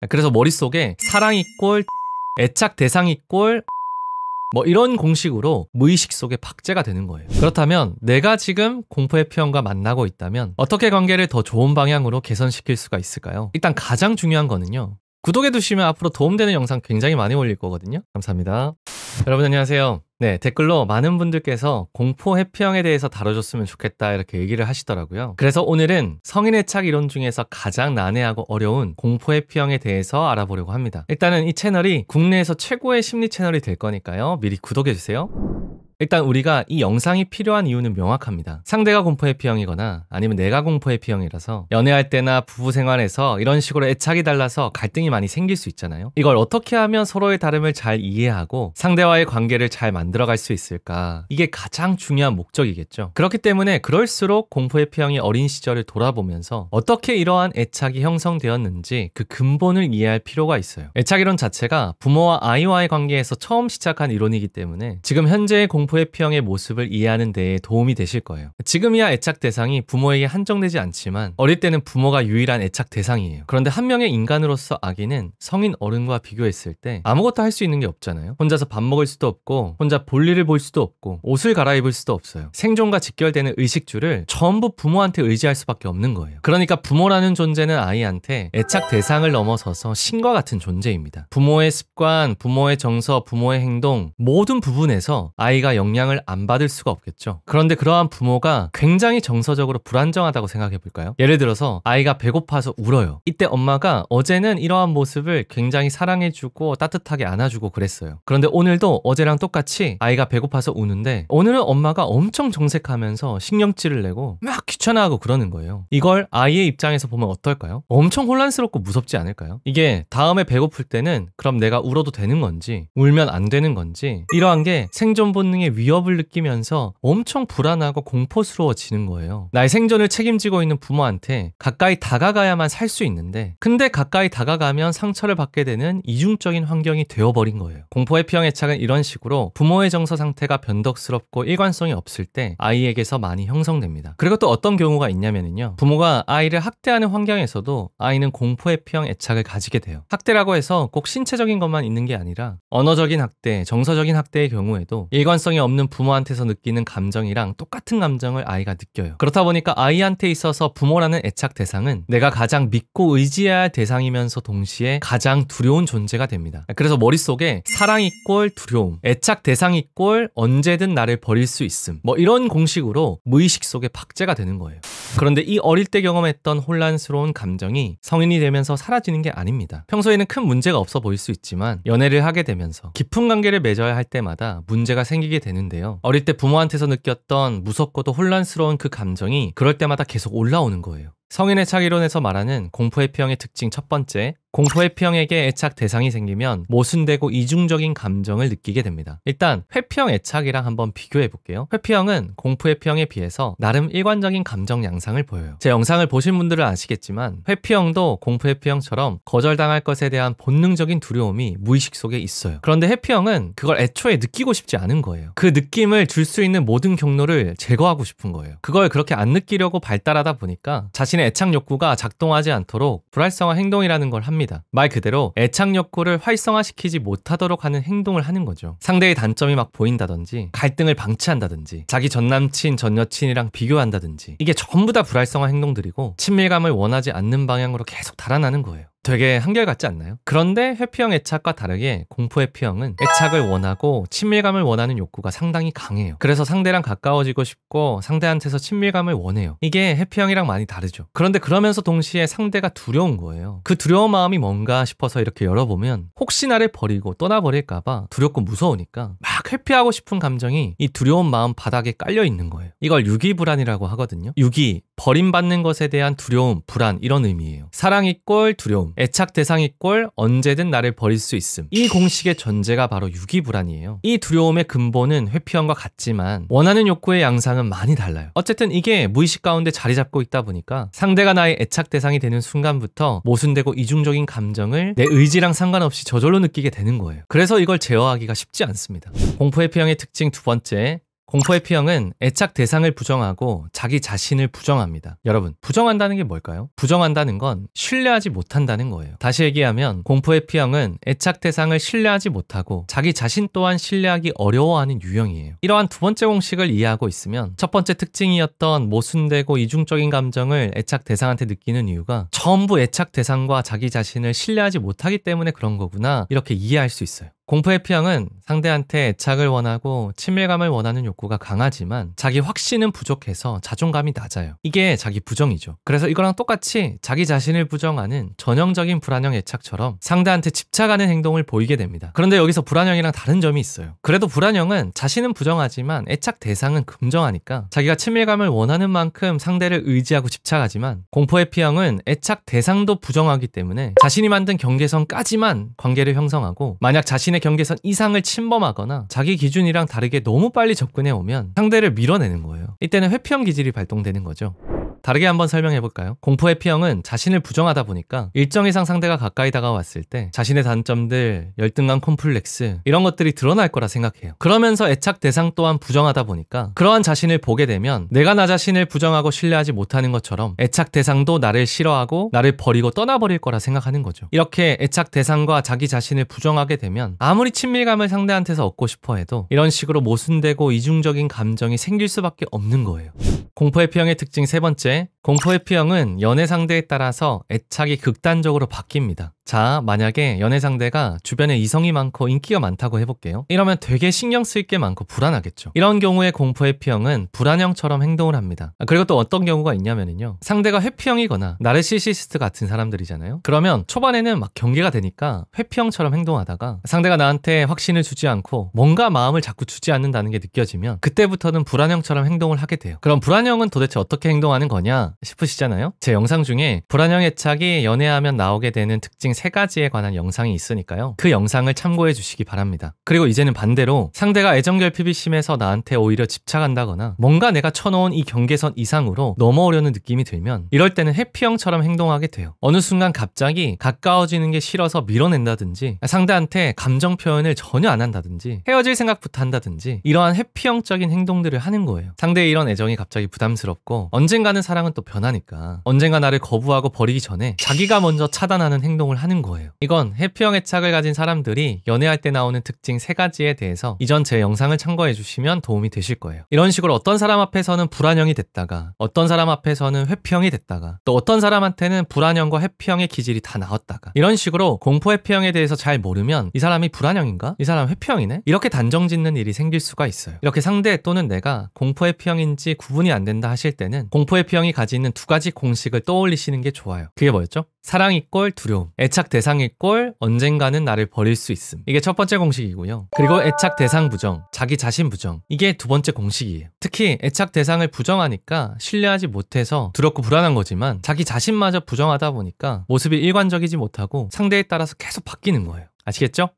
그래서 머릿속에 사랑이 꼴, 애착 대상이 꼴, 뭐 이런 공식으로 무의식 속에 박제가 되는 거예요. 그렇다면 내가 지금 공포 회피형과 만나고 있다면 어떻게 관계를 더 좋은 방향으로 개선시킬 수가 있을까요? 일단 가장 중요한 거는요, 구독해 두시면 앞으로 도움되는 영상 굉장히 많이 올릴 거거든요. 감사합니다. 여러분 안녕하세요. 네, 댓글로 많은 분들께서 공포 회피형에 대해서 다뤄줬으면 좋겠다 이렇게 얘기를 하시더라고요. 그래서 오늘은 성인 애착 이론 중에서 가장 난해하고 어려운 공포 회피형에 대해서 알아보려고 합니다. 일단은 이 채널이 국내에서 최고의 심리 채널이 될 거니까요. 미리 구독해주세요. 일단 우리가 이 영상이 필요한 이유는 명확합니다. 상대가 공포 회피형이거나 아니면 내가 공포 회피형이라서 연애할 때나 부부 생활에서 이런 식으로 애착이 달라서 갈등이 많이 생길 수 있잖아요. 이걸 어떻게 하면 서로의 다름을 잘 이해하고 상대와의 관계를 잘 만들어갈 수 있을까? 이게 가장 중요한 목적이겠죠. 그렇기 때문에 그럴수록 공포 회피형이 어린 시절을 돌아보면서 어떻게 이러한 애착이 형성되었는지 그 근본을 이해할 필요가 있어요. 애착 이론 자체가 부모와 아이와의 관계에서 처음 시작한 이론이기 때문에 지금 현재의 공포 회피형의 모습을 이해하는 데에 도움이 되실 거예요. 지금이야 애착 대상이 부모에게 한정되지 않지만 어릴 때는 부모가 유일한 애착 대상이에요. 그런데 한 명의 인간으로서 아기는 성인 어른과 비교했을 때 아무것도 할 수 있는 게 없잖아요. 혼자서 밥 먹을 수도 없고 혼자 볼일을 볼 수도 없고 옷을 갈아입을 수도 없어요. 생존과 직결되는 의식주를 전부 부모한테 의지할 수밖에 없는 거예요. 그러니까 부모라는 존재는 아이한테 애착 대상을 넘어서서 신과 같은 존재입니다. 부모의 습관, 부모의 정서, 부모의 행동 모든 부분에서 아이가 영향을 안 받을 수가 없겠죠. 그런데 그러한 부모가 굉장히 정서적으로 불안정하다고 생각해 볼까요? 예를 들어서 아이가 배고파서 울어요. 이때 엄마가 어제는 이러한 모습을 굉장히 사랑해주고 따뜻하게 안아주고 그랬어요. 그런데 오늘도 어제랑 똑같이 아이가 배고파서 우는데 오늘은 엄마가 엄청 정색하면서 신경질을 내고 막 귀찮아하고 그러는 거예요. 이걸 아이의 입장에서 보면 어떨까요? 엄청 혼란스럽고 무섭지 않을까요? 이게 다음에 배고플 때는 그럼 내가 울어도 되는 건지 울면 안 되는 건지 이러한 게 생존 본능의 위협을 느끼면서 엄청 불안하고 공포스러워지는 거예요. 나의 생존을 책임지고 있는 부모한테 가까이 다가가야만 살 수 있는데 근데 가까이 다가가면 상처를 받게 되는 이중적인 환경이 되어버린 거예요. 공포 회피형 애착은 이런 식으로 부모의 정서 상태가 변덕스럽고 일관성이 없을 때 아이에게서 많이 형성됩니다. 그리고 또 어떤 경우가 있냐면요, 부모가 아이를 학대하는 환경에서도 아이는 공포 회피형 애착을 가지게 돼요. 학대라고 해서 꼭 신체적인 것만 있는 게 아니라 언어적인 학대, 정서적인 학대의 경우에도 일관성이 없는 부모한테서 느끼는 감정이랑 똑같은 감정을 아이가 느껴요. 그렇다 보니까 아이한테 있어서 부모라는 애착 대상은 내가 가장 믿고 의지해야 할 대상이면서 동시에 가장 두려운 존재가 됩니다. 그래서 머릿속에 사랑이 꼴 두려움, 애착 대상이 꼴 언제든 나를 버릴 수 있음, 뭐 이런 공식으로 무의식 속에 박제가 되는 거예요. 그런데 이 어릴 때 경험했던 혼란스러운 감정이 성인이 되면서 사라지는 게 아닙니다. 평소에는 큰 문제가 없어 보일 수 있지만 연애를 하게 되면서 깊은 관계를 맺어야 할 때마다 문제가 생기게 되는데요. 어릴 때 부모한테서 느꼈던 무섭고도 혼란스러운 그 감정이 그럴 때마다 계속 올라오는 거예요. 성인 애착 이론에서 말하는 공포 회피형의 특징 첫 번째, 공포 회피형에게 애착 대상이 생기면 모순되고 이중적인 감정을 느끼게 됩니다. 일단 회피형 애착이랑 한번 비교해 볼게요. 회피형은 공포 회피형에 비해서 나름 일관적인 감정 양상을 보여요. 제 영상을 보신 분들은 아시겠지만 회피형도 공포 회피형처럼 거절당할 것에 대한 본능적인 두려움이 무의식 속에 있어요. 그런데 회피형은 그걸 애초에 느끼고 싶지 않은 거예요. 그 느낌을 줄 수 있는 모든 경로를 제거하고 싶은 거예요. 그걸 그렇게 안 느끼려고 발달하다 보니까 자신의 애착 욕구가 작동하지 않도록 불활성화 행동이라는 걸 합니다. 말 그대로 애착 욕구를 활성화시키지 못하도록 하는 행동을 하는 거죠. 상대의 단점이 막 보인다든지 갈등을 방치한다든지 자기 전남친, 전여친이랑 비교한다든지 이게 전부 다 불활성화 행동들이고 친밀감을 원하지 않는 방향으로 계속 달아나는 거예요. 되게 한결같지 않나요? 그런데 회피형 애착과 다르게 공포 회피형은 애착을 원하고 친밀감을 원하는 욕구가 상당히 강해요. 그래서 상대랑 가까워지고 싶고 상대한테서 친밀감을 원해요. 이게 회피형이랑 많이 다르죠. 그런데 그러면서 동시에 상대가 두려운 거예요. 그 두려운 마음이 뭔가 싶어서 이렇게 열어보면 혹시 나를 버리고 떠나버릴까봐 두렵고 무서우니까 막 회피하고 싶은 감정이 이 두려운 마음 바닥에 깔려 있는 거예요. 이걸 유기불안이라고 하거든요. 유기, 버림받는 것에 대한 두려움, 불안 이런 의미예요. 사랑이 꼴 두려움, 애착 대상이 꼴 언제든 나를 버릴 수 있음. 이 공식의 전제가 바로 유기불안이에요. 이 두려움의 근본은 회피형과 같지만 원하는 욕구의 양상은 많이 달라요. 어쨌든 이게 무의식 가운데 자리 잡고 있다 보니까 상대가 나의 애착 대상이 되는 순간부터 모순되고 이중적인 감정을 내 의지랑 상관없이 저절로 느끼게 되는 거예요. 그래서 이걸 제어하기가 쉽지 않습니다. 공포 회피형의 특징 두 번째, 공포의 P형은 애착 대상을 부정하고 자기 자신을 부정합니다. 여러분, 부정한다는 게 뭘까요? 부정한다는 건 신뢰하지 못한다는 거예요. 다시 얘기하면 공포의 P형은 애착 대상을 신뢰하지 못하고 자기 자신 또한 신뢰하기 어려워하는 유형이에요. 이러한 두 번째 공식을 이해하고 있으면 첫 번째 특징이었던 모순되고 이중적인 감정을 애착 대상한테 느끼는 이유가 전부 애착 대상과 자기 자신을 신뢰하지 못하기 때문에 그런 거구나, 이렇게 이해할 수 있어요. 공포의 P형은 상대한테 애착을 원하고 친밀감을 원하는 욕구가 강하지만 자기 확신은 부족해서 자존감이 낮아요. 이게 자기 부정이죠. 그래서 이거랑 똑같이 자기 자신을 부정하는 전형적인 불안형 애착처럼 상대한테 집착하는 행동을 보이게 됩니다. 그런데 여기서 불안형이랑 다른 점이 있어요. 그래도 불안형은 자신은 부정하지만 애착 대상은 긍정하니까 자기가 친밀감을 원하는 만큼 상대를 의지하고 집착하지만, 공포의 P형은 애착 대상도 부정하기 때문에 자신이 만든 경계선까지만 관계를 형성하고, 만약 자신의 경계선 이상을 침범하거나 자기 기준이랑 다르게 너무 빨리 접근해 오면 상대를 밀어내는 거예요. 이때는 회피형 기질이 발동되는 거죠. 다르게 한번 설명해 볼까요? 공포의 P형은 자신을 부정하다 보니까 일정 이상 상대가 가까이 다가왔을 때 자신의 단점들, 열등감 콤플렉스, 이런 것들이 드러날 거라 생각해요. 그러면서 애착 대상 또한 부정하다 보니까 그러한 자신을 보게 되면 내가 나 자신을 부정하고 신뢰하지 못하는 것처럼 애착 대상도 나를 싫어하고 나를 버리고 떠나버릴 거라 생각하는 거죠. 이렇게 애착 대상과 자기 자신을 부정하게 되면 아무리 친밀감을 상대한테서 얻고 싶어 해도 이런 식으로 모순되고 이중적인 감정이 생길 수밖에 없는 거예요. 공포의 P형의 특징 세 번째, 공포의 P형은 연애 상대에 따라서 애착이 극단적으로 바뀝니다. 자, 만약에 연애 상대가 주변에 이성이 많고 인기가 많다고 해볼게요. 이러면 되게 신경 쓸 게 많고 불안하겠죠. 이런 경우에 공포의 P형은 불안형처럼 행동을 합니다. 그리고 또 어떤 경우가 있냐면요, 상대가 회피형이거나 나르시시스트 같은 사람들이잖아요. 그러면 초반에는 막 경계가 되니까 회피형처럼 행동하다가 상대가 나한테 확신을 주지 않고 뭔가 마음을 자꾸 주지 않는다는 게 느껴지면 그때부터는 불안형처럼 행동을 하게 돼요. 그럼 불안형은 도대체 어떻게 행동하는 거냐 싶으시잖아요. 제 영상 중에 불안형 애착이 연애하면 나오게 되는 특징 3가지에 관한 영상이 있으니까요. 그 영상을 참고해 주시기 바랍니다. 그리고 이제는 반대로 상대가 애정결핍이 심해서 나한테 오히려 집착한다거나 뭔가 내가 쳐놓은 이 경계선 이상으로 넘어오려는 느낌이 들면 이럴 때는 회피형처럼 행동하게 돼요. 어느 순간 갑자기 가까워지는 게 싫어서 밀어낸다든지, 상대한테 감정 표현을 전혀 안 한다든지, 헤어질 생각부터 한다든지, 이러한 회피형적인 행동들을 하는 거예요. 상대의 이런 애정이 갑자기 부담스럽고 언젠가는 사랑은 또 변하니까 언젠가 나를 거부하고 버리기 전에 자기가 먼저 차단하는 행동을 하는 거예요. 이건 회피형 애착을 가진 사람들이 연애할 때 나오는 특징 3가지에 대해서 이전 제 영상을 참고해 주시면 도움이 되실 거예요. 이런 식으로 어떤 사람 앞에서는 불안형이 됐다가 어떤 사람 앞에서는 회피형이 됐다가 또 어떤 사람한테는 불안형과 회피형의 기질이 다 나왔다가, 이런 식으로 공포 회피형에 대해서 잘 모르면 이 사람이 불안형인가? 이 사람 회피형이네? 이렇게 단정짓는 일이 생길 수가 있어요. 이렇게 상대 또는 내가 공포 회피형인지 구분이 안 된다 하실 때는 공포 회피형이 가지는 2가지 공식을 떠올리시는 게 좋아요. 그게 뭐였죠? 사랑 이꼴 두려움, 애착 대상 이꼴 언젠가는 나를 버릴 수 있음. 이게 첫 번째 공식이고요. 그리고 애착 대상 부정, 자기 자신 부정, 이게 2번째 공식이에요. 특히 애착 대상을 부정하니까 신뢰하지 못해서 두렵고 불안한 거지만 자기 자신마저 부정하다 보니까 모습이 일관적이지 못하고 상대에 따라서 계속 바뀌는 거예요. 아시겠죠?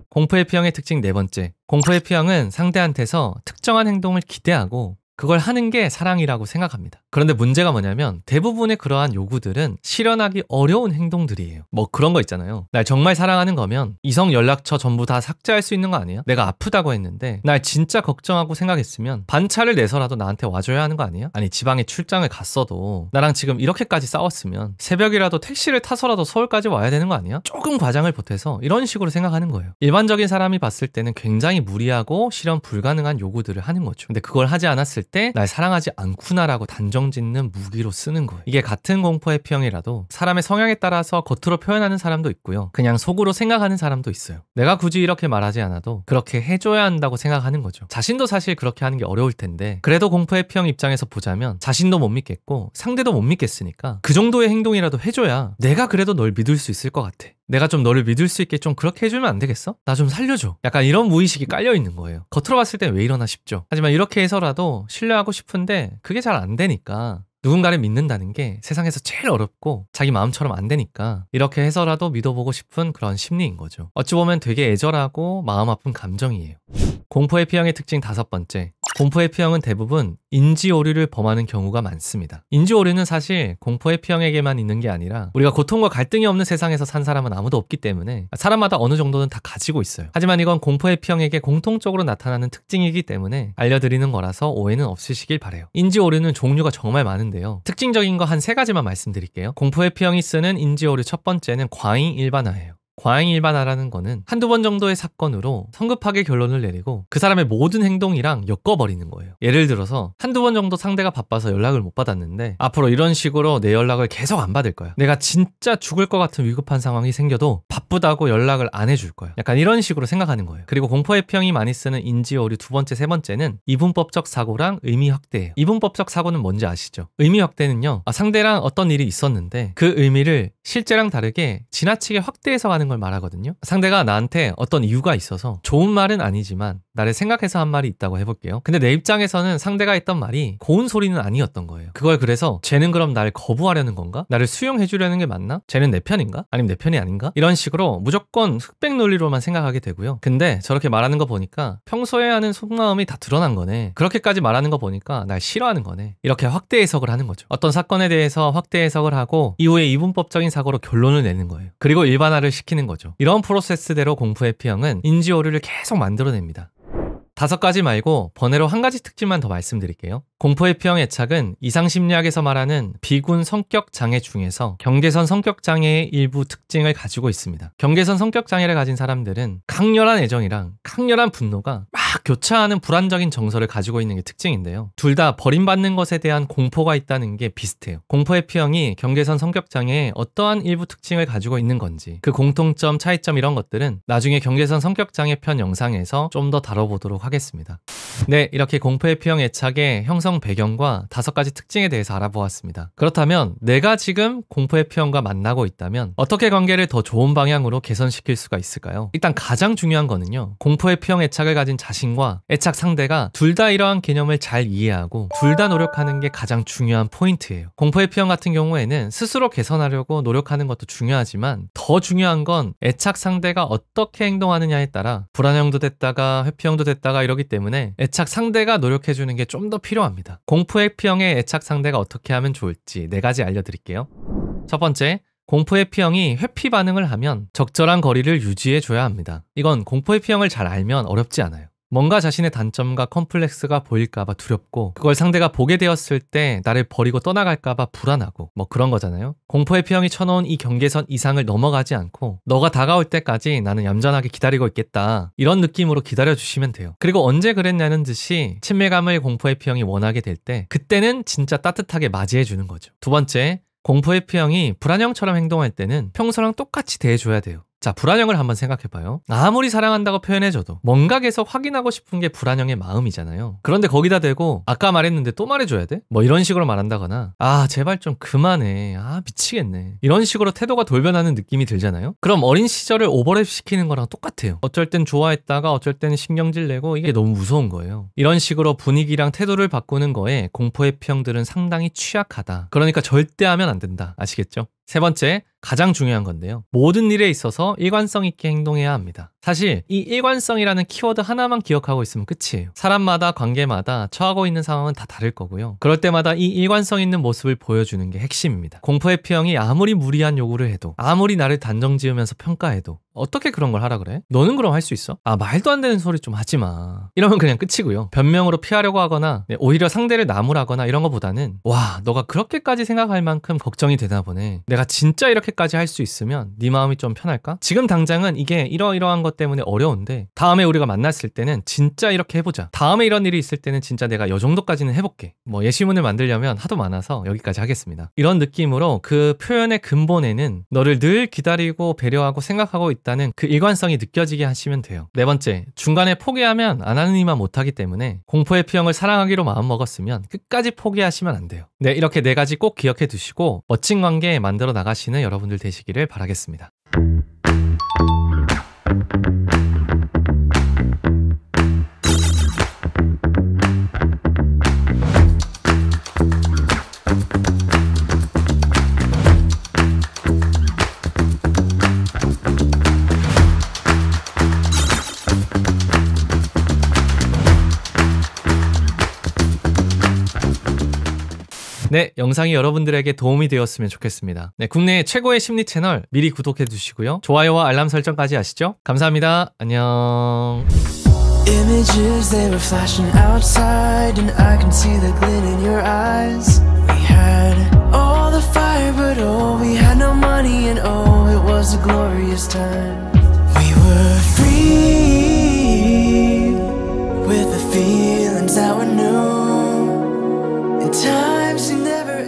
공포 회피형의 특징 4번째, 공포 회피형은 상대한테서 특정한 행동을 기대하고 그걸 하는 게 사랑이라고 생각합니다. 그런데 문제가 뭐냐면 대부분의 그러한 요구들은 실현하기 어려운 행동들이에요. 뭐 그런 거 있잖아요. 날 정말 사랑하는 거면 이성 연락처 전부 다 삭제할 수 있는 거 아니야? 내가 아프다고 했는데 날 진짜 걱정하고 생각했으면 반차를 내서라도 나한테 와줘야 하는 거 아니야? 아니, 지방에 출장을 갔어도 나랑 지금 이렇게까지 싸웠으면 새벽이라도 택시를 타서라도 서울까지 와야 되는 거 아니야? 조금 과장을 보태서 이런 식으로 생각하는 거예요. 일반적인 사람이 봤을 때는 굉장히 무리하고 실현 불가능한 요구들을 하는 거죠. 근데 그걸 하지 않았을 때 날 사랑하지 않구나라고 단정짓는 무기로 쓰는 거예요. 이게 같은 공포 회피형이라도 사람의 성향에 따라서 겉으로 표현하는 사람도 있고요, 그냥 속으로 생각하는 사람도 있어요. 내가 굳이 이렇게 말하지 않아도 그렇게 해줘야 한다고 생각하는 거죠. 자신도 사실 그렇게 하는 게 어려울 텐데 그래도 공포 회피형 입장에서 보자면 자신도 못 믿겠고 상대도 못 믿겠으니까 그 정도의 행동이라도 해줘야 내가 그래도 널 믿을 수 있을 것 같아. 내가 좀 너를 믿을 수 있게 좀 그렇게 해주면 안 되겠어? 나 좀 살려줘. 약간 이런 무의식이 깔려있는 거예요. 겉으로 봤을 땐 왜 이러나 싶죠. 하지만 이렇게 해서라도 신뢰하고 싶은데 그게 잘 안 되니까, 누군가를 믿는다는 게 세상에서 제일 어렵고 자기 마음처럼 안 되니까 이렇게 해서라도 믿어보고 싶은 그런 심리인 거죠. 어찌 보면 되게 애절하고 마음 아픈 감정이에요. 공포 회피형의 특징 5번째, 공포회피형은 대부분 인지오류를 범하는 경우가 많습니다. 인지오류는 사실 공포회피형에게만 있는 게 아니라 우리가 고통과 갈등이 없는 세상에서 산 사람은 아무도 없기 때문에 사람마다 어느 정도는 다 가지고 있어요. 하지만 이건 공포회피형에게 공통적으로 나타나는 특징이기 때문에 알려드리는 거라서 오해는 없으시길 바라요. 인지오류는 종류가 정말 많은데요. 특징적인 거 한 3가지만 말씀드릴게요. 공포회피형이 쓰는 인지오류 첫 번째는 과잉 일반화예요. 과잉 일반화라는 거는 한두 번 정도의 사건으로 성급하게 결론을 내리고 그 사람의 모든 행동이랑 엮어버리는 거예요. 예를 들어서 한두 번 정도 상대가 바빠서 연락을 못 받았는데 앞으로 이런 식으로 내 연락을 계속 안 받을 거야. 내가 진짜 죽을 것 같은 위급한 상황이 생겨도 바쁘다고 연락을 안 해줄 거야. 약간 이런 식으로 생각하는 거예요. 그리고 공포회피형이 많이 쓰는 인지오류 두 번째, 세 번째는 이분법적 사고랑 의미 확대예요. 이분법적 사고는 뭔지 아시죠? 의미 확대는요. 상대랑 어떤 일이 있었는데 그 의미를 실제랑 다르게 지나치게 확대해서 가는 걸 말하거든요. 상대가 나한테 어떤 이유가 있어서 좋은 말은 아니지만 나를 생각해서 한 말이 있다고 해볼게요. 근데 내 입장에서는 상대가 했던 말이 고운 소리는 아니었던 거예요. 그걸 그래서 쟤는 그럼 날 거부하려는 건가? 나를 수용해주려는 게 맞나? 쟤는 내 편인가? 아니면 내 편이 아닌가? 이런 식으로 무조건 흑백 논리로만 생각하게 되고요. 근데 저렇게 말하는 거 보니까 평소에 하는 속마음이 다 드러난 거네. 그렇게까지 말하는 거 보니까 날 싫어하는 거네. 이렇게 확대 해석을 하는 거죠. 어떤 사건에 대해서 확대 해석을 하고 이후에 이분법적인 사고로 결론을 내는 거예요. 그리고 일반화를 시키는 거죠. 이런 프로세스대로 공포회피형은 인지오류를 계속 만들어냅니다. 5가지 말고 번외로 1가지 특징만 더 말씀드릴게요. 공포회피형 애착은 이상심리학에서 말하는 비군 성격장애 중에서 경계선 성격장애의 일부 특징을 가지고 있습니다. 경계선 성격장애를 가진 사람들은 강렬한 애정이랑 강렬한 분노가 막 교차하는 불안적인 정서를 가지고 있는 게 특징인데요. 둘 다 버림받는 것에 대한 공포가 있다는 게 비슷해요. 공포회피형이 경계선 성격장애의 어떠한 일부 특징을 가지고 있는 건지 그 공통점, 차이점 이런 것들은 나중에 경계선 성격장애 편 영상에서 좀 더 다뤄보도록 하겠습니다. 네, 이렇게 공포회피형 애착의 형성 배경과 5가지 특징에 대해서 알아보았습니다. 그렇다면 내가 지금 공포회피형과 만나고 있다면 어떻게 관계를 더 좋은 방향으로 개선시킬 수가 있을까요? 일단 가장 중요한 거는요. 공포회피형 애착을 가진 자신과 애착 상대가 둘 다 이러한 개념을 잘 이해하고 둘 다 노력하는 게 가장 중요한 포인트예요. 공포회피형 같은 경우에는 스스로 개선하려고 노력하는 것도 중요하지만 더 중요한 건 애착 상대가 어떻게 행동하느냐에 따라 불안형도 됐다가 회피형도 됐다가 이러기 때문에 애착 상대가 노력해주는 게 좀 더 필요합니다. 공포회피형의 애착 상대가 어떻게 하면 좋을지 4가지 알려드릴게요. 첫 번째, 공포회피형이 회피 반응을 하면 적절한 거리를 유지해줘야 합니다. 이건 공포회피형을 잘 알면 어렵지 않아요. 뭔가 자신의 단점과 컴플렉스가 보일까봐 두렵고 그걸 상대가 보게 되었을 때 나를 버리고 떠나갈까봐 불안하고 뭐 그런 거잖아요. 공포회피형이 쳐놓은 이 경계선 이상을 넘어가지 않고 너가 다가올 때까지 나는 얌전하게 기다리고 있겠다 이런 느낌으로 기다려주시면 돼요. 그리고 언제 그랬냐는 듯이 친밀감을 공포회피형이 원하게 될 때 그때는 진짜 따뜻하게 맞이해주는 거죠. 두 번째, 공포회피형이 불안형처럼 행동할 때는 평소랑 똑같이 대해줘야 돼요. 자, 불안형을 한번 생각해봐요. 아무리 사랑한다고 표현해줘도 뭔가 계속 확인하고 싶은 게 불안형의 마음이잖아요. 그런데 거기다 대고 아까 말했는데 또 말해줘야 돼? 뭐 이런 식으로 말한다거나 제발 좀 그만해. 미치겠네. 이런 식으로 태도가 돌변하는 느낌이 들잖아요. 그럼 어린 시절을 오버랩 시키는 거랑 똑같아요. 어쩔 땐 좋아했다가 어쩔 때는 신경질 내고 이게 너무 무서운 거예요. 이런 식으로 분위기랑 태도를 바꾸는 거에 공포회피형들은 상당히 취약하다. 그러니까 절대 하면 안 된다. 아시겠죠? 세 번째, 가장 중요한 건데요. 모든 일에 있어서 일관성 있게 행동해야 합니다. 사실 이 일관성이라는 키워드 하나만 기억하고 있으면 끝이에요. 사람마다 관계마다 처하고 있는 상황은 다 다를 거고요. 그럴 때마다 이 일관성 있는 모습을 보여주는 게 핵심입니다. 공포회피형이 아무리 무리한 요구를 해도 아무리 나를 단정지으면서 평가해도 어떻게 그런 걸 하라 그래? 너는 그럼 할 수 있어? 말도 안 되는 소리 좀 하지 마. 이러면 그냥 끝이고요. 변명으로 피하려고 하거나 오히려 상대를 나무라거나 이런 거보다는 와, 너가 그렇게까지 생각할 만큼 걱정이 되나 보네. 내가 진짜 이렇게까지 할 수 있으면 네 마음이 좀 편할까? 지금 당장은 이게 이러이러한 것 때문에 어려운데 다음에 우리가 만났을 때는 진짜 이렇게 해보자. 다음에 이런 일이 있을 때는 진짜 내가 요 정도까지는 해볼게. 뭐 예시문을 만들려면 하도 많아서 여기까지 하겠습니다. 이런 느낌으로 그 표현의 근본에는 너를 늘 기다리고 배려하고 생각하고 있다는 그 일관성이 느껴지게 하시면 돼요. 네 번째, 중간에 포기하면 안 하는 이만 못하기 때문에 공포회피형을 사랑하기로 마음먹었으면 끝까지 포기하시면 안 돼요. 네, 이렇게 4가지 꼭 기억해 두시고 멋진 관계 만들어 나가시는 여러분들 되시기를 바라겠습니다. 네, 영상이 여러분들에게 도움이 되었으면 좋겠습니다. 네, 국내 최고의 심리 채널 미리 구독해 주시고요. 좋아요와 알람 설정까지 하시죠. 감사합니다. 안녕. Images, they were flashing outside, and I can see the glint in your eyes. We had all the fire, but oh, we had no money, and oh, it was a glorious time. We were free.